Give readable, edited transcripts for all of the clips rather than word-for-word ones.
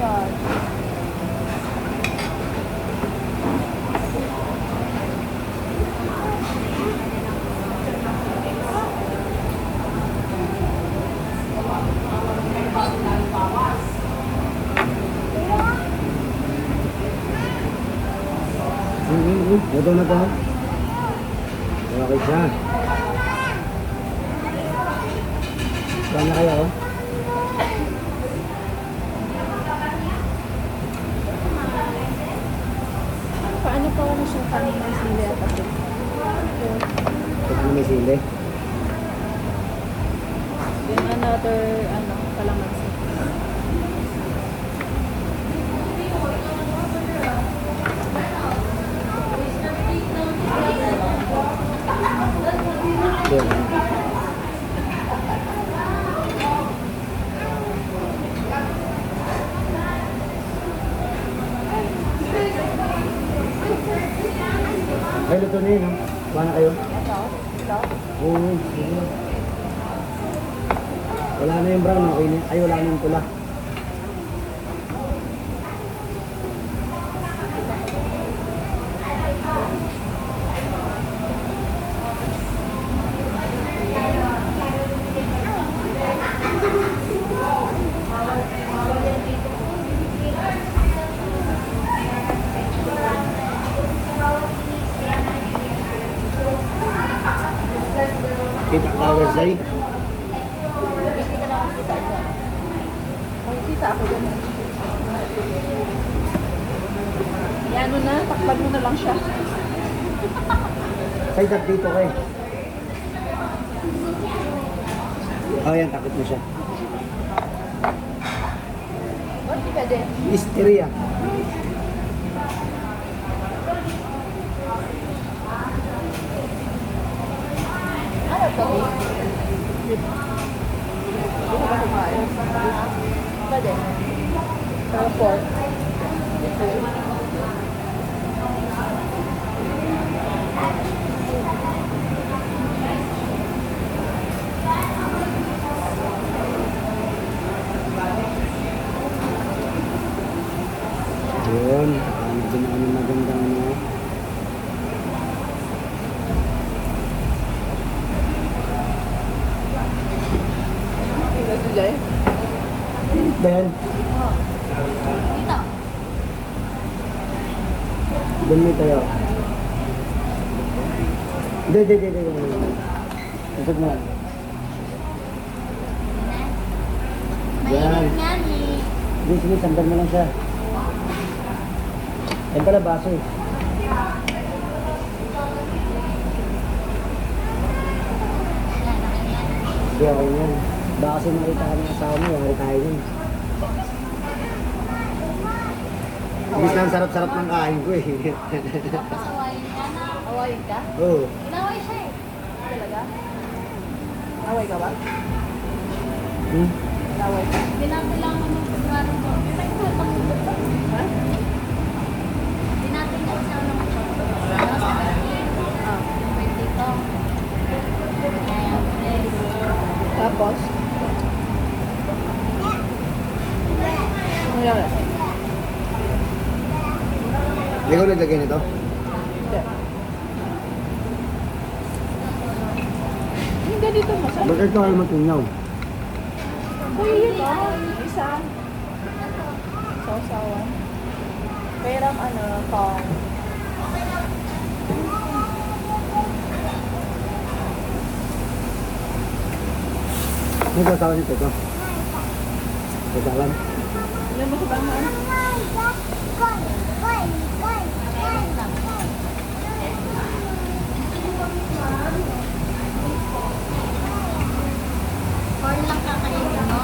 God. Ito na to. Okay siya. Saan na kayo? Paano pa kung siya kanina sila at ako? Ano may sili? Then another, kalamansi. Yan. Ay, luto na yun, no? Kuha na kayo? Ito? Oo, sige. Wala na yung brown, okay na. Ay, wala na yung pula. Kita ka Wednesday? Hindi ka naman kita ito. Makikita ako dyan. Yan na, takpan mo na lang siya. Ay, dito ka eh. Oh, yan, takot mo siya. Ba't di pwede? Listeria. Ano to? Hindi ka ba kumain? Pwede. Pero pork. Ito. Yun. Ito na kami magandang ano. Ito si Jay. Ben, Dito. doon mo tayo. Hindi. Ito na. Yan. Sige, sandal mo lang siya. Yan pala baso eh. Hindi ako yan. Baka kasi makita ka ng asawa mo, yung tayo yun. Ibig na ang sarap-sarap ng kain ko eh. Awayin ka? Oo. Inaway siya eh. Talaga? Inaway ka ba? Hmm? Inaway ka? Pinapailangan mo kung ano ko. May tutang mo ba? Ha? Tinatingnan siya ng ano sa Berlin. May dito. Kaya, Tapos? Ano yan? Hindi ko naglagay nito. Hindi. Yung ganito masarap. Bakit ito ay matunyaw? Uy, yun o. Isa. Sausawan. Perang tong. May sasawan nito ito. Sasawan. Ano mo sa bangan? corn lang kakainin mo.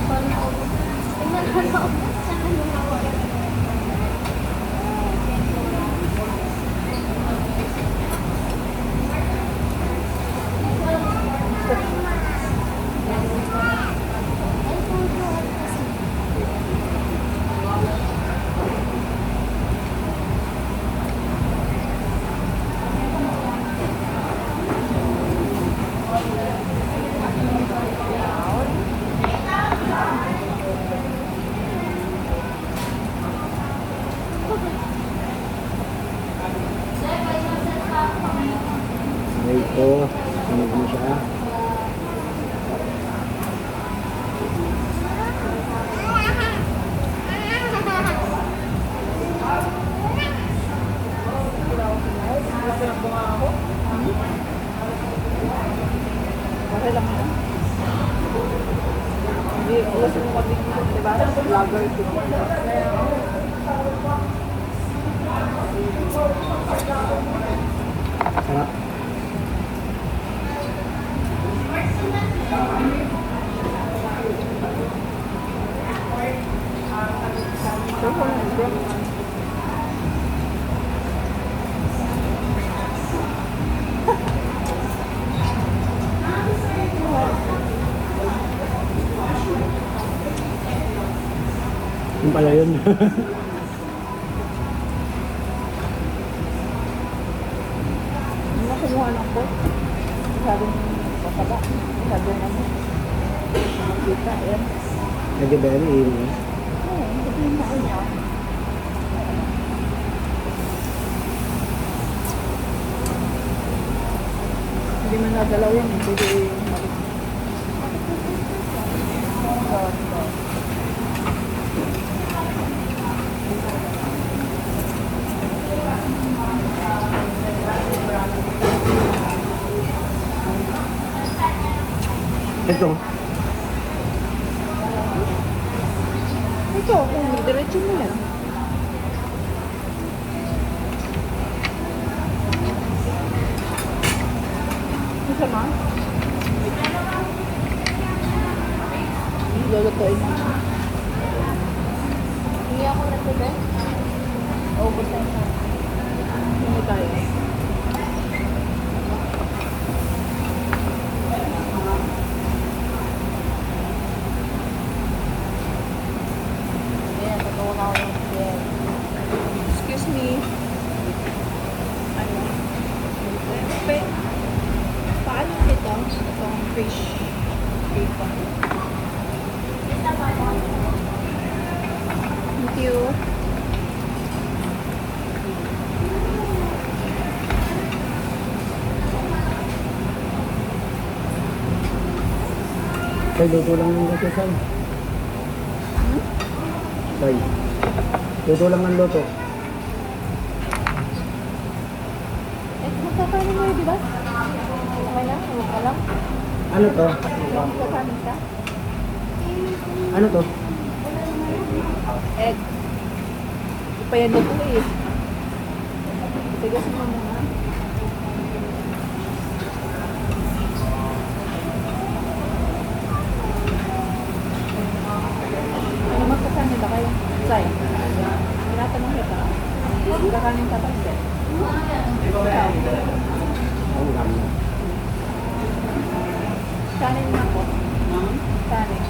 Corn na ubos. Tingnan mo na ubos sa kanila. vlogger ito. Sarap. Yung pala yun. Nakuha lang po. Masyadong mataba. Masyadong ano. Makita, yan. Medyo very yun. Oo, hindi yung taon niya. Hindi man nagalaw yan. Hindi yung malik. Ito. Ito, kung diretso mo yan. Isa ma? Lulutuin mo. Hindi ako nagsabi. Ubus na siya. Hindi tayo. Yan, totoo na ako yung share. Excuse me. Ano? Paano ito? Itong fish paper. Thank you. Tay, luto lang ng luto, Tay. Tay. Luto lang ng luto. Eh, magkakanin mo yun, di ba? Okay na? Huwag ka lang. Ano to? Magkakanin ka? Ano to? Egg. Ipayan na ito eh. Tigas mo muna. Ano magkakanin ba kayo? Say. Tinatanong kita. Magkakanin ka ba? Ikaw. Ang ganda. Kanin na po. Kanin.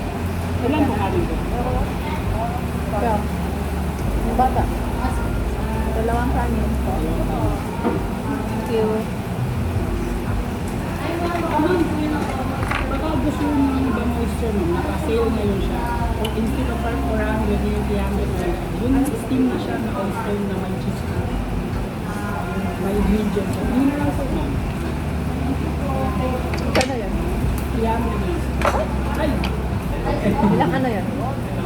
Ilan po natin po? Ikaw. Yung bata. Dalawang kanin po. Thank you. Baka gusto mo ng ibang oyster mo, naka-sale ngayon siya. So, instead of 400 yung 300 yun steam na siya na oyster na may cheese na. May medium. So, yun na lang sa ma'am. Kano yan? 300 yun. Ay! Ilang ano yan?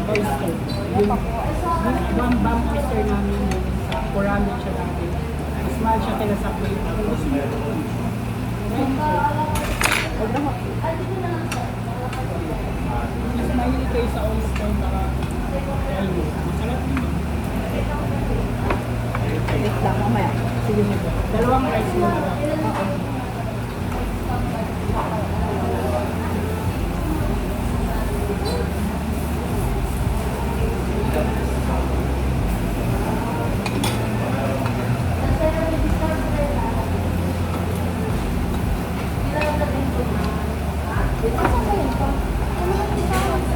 Oyster. Yung bam oyster namin yun. 400 siya dati. Mas mahal siya kaya sa plate. Kung gusto mo yun. Huwag na ho- Mas mahilig kayo sa oyster para ayun. Masarap yun. Wait lang, mamaya. Sige mo. Dalawang rice mo na lang.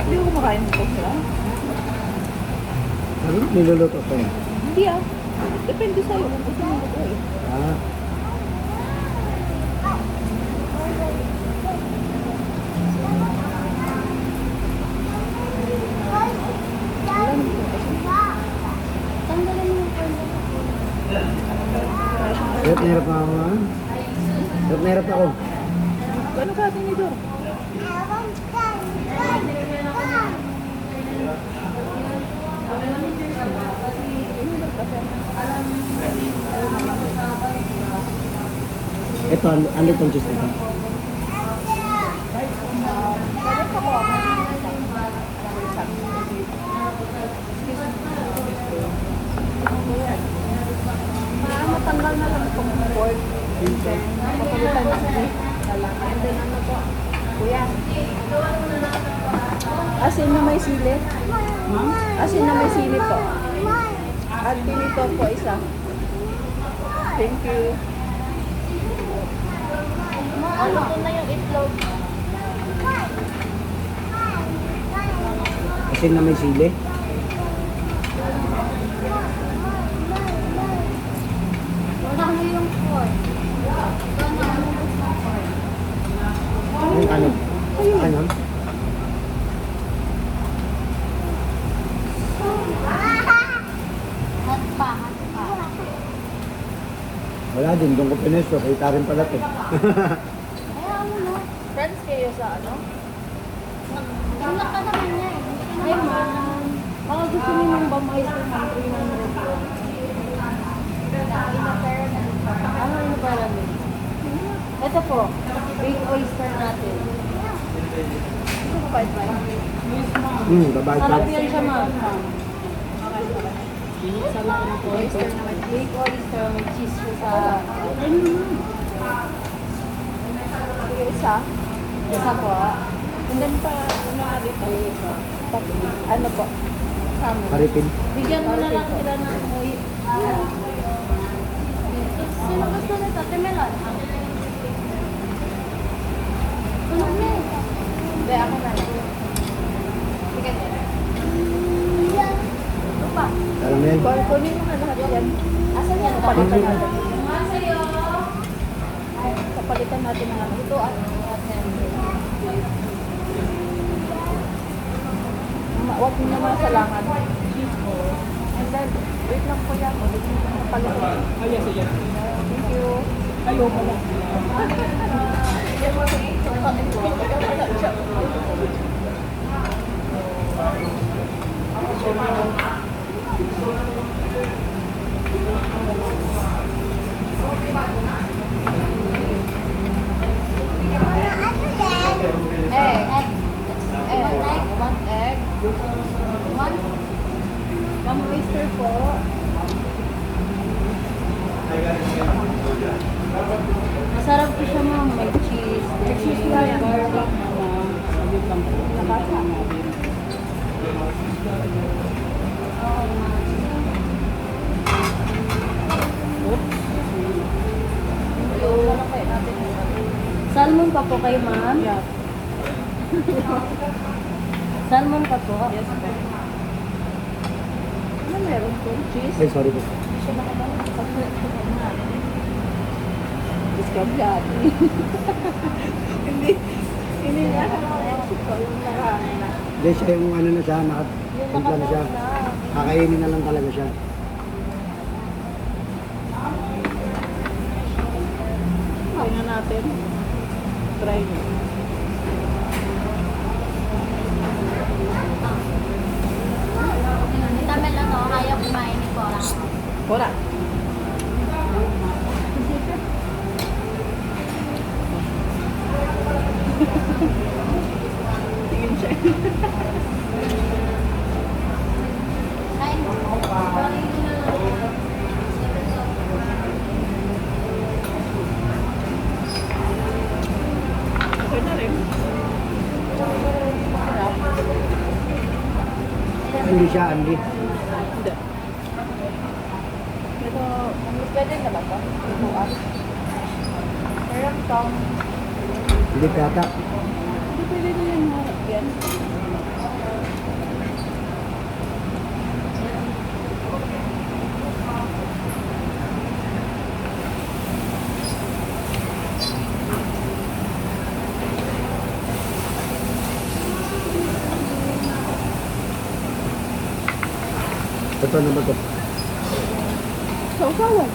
Hindi ko kumakain dito sila. Ano? Niluluto ko yun. Hindi ah. Depende sa'yo kung gusto mo ito eh. Ah. Wala naman ito kasi. Tanggalin mo yung phone. Hirap na hirap ako, ha? Hirap na hirap ako. Ano ka atin ito? Ito, ano itong juice nito? Pwede ka po. Tatanggal na lang itong pork. And then, papalitan ng beef na lang. And then, ano po? Kuya. Asin na may sili. Asin na may sili po. At pinito po isa. Thank you. Ano to na yung itlog? Kasi na may sili. Wala mo yung pork. Wala mo yung pork. Ang ano? Ano? Hot pa, hot pa. Wala din, doon ko pinesto. Kita rin pala ito. Ayaw mo na. Friends kayo sa ano? Wala ka naman niya eh. Hi, ma'am. Baka gusto niyo ng bamay sa mga 300 po. Inapera na rin pa. Ano yung para mo? Ito po, big oyster natin. Ito po, 5 Babae pa. Sarap yan siya, ma'am. Sa lang po. Oyster naman. Big oyster, may cheese siya sa... Sige, isa. Isa po. And then pa, ano nga dito? Ano po? Salmon. Paripin. Bigyan mo na lang sila ng oil. Sino gusto nito? Timelon? Tunog na eh. Hindi, ako na lang. Sige. Ito pa. Alam mo yan? Kunin mo na lahat yan. Asan yan? Kapalitan natin. Sa'yo. Kapalitan natin ng ano. Ito at Huwag niyo masalangan. And then, wait lang po yan. Kapalitan. Ay, yes, yes. Thank you. Ayaw pala. Egg. Egg. One egg. One oyster po. Masarap po siya ma'am. May cheese. May cheese lang yan. Garlic, sabit lang po. Nakasa. Yung kayo natin. Salmon pa po kayo ma'am. Yeah. Salmon pa po. Yes, po. Ano meron po? Cheese? Ay, sorry po. Hindi siya nakabalik. Discount. Hindi niya ako Mexico. Yung nakaraan na. Hindi siya yung ano na siya, nakatimpla na siya. Kakainin na lang talaga siya. Tingnan natin. Try nyo. Tamel ano, ayaw kumain ni Cora. Wala. Tingin siya. Kain mo. Okay na rin. Hindi siya, Andy. Hindi. Pero, pwede na ba ito? Bukas. Meron tong, Hindi kata. hindi pwede na yung harap yan. Ito naman to. Sausawan.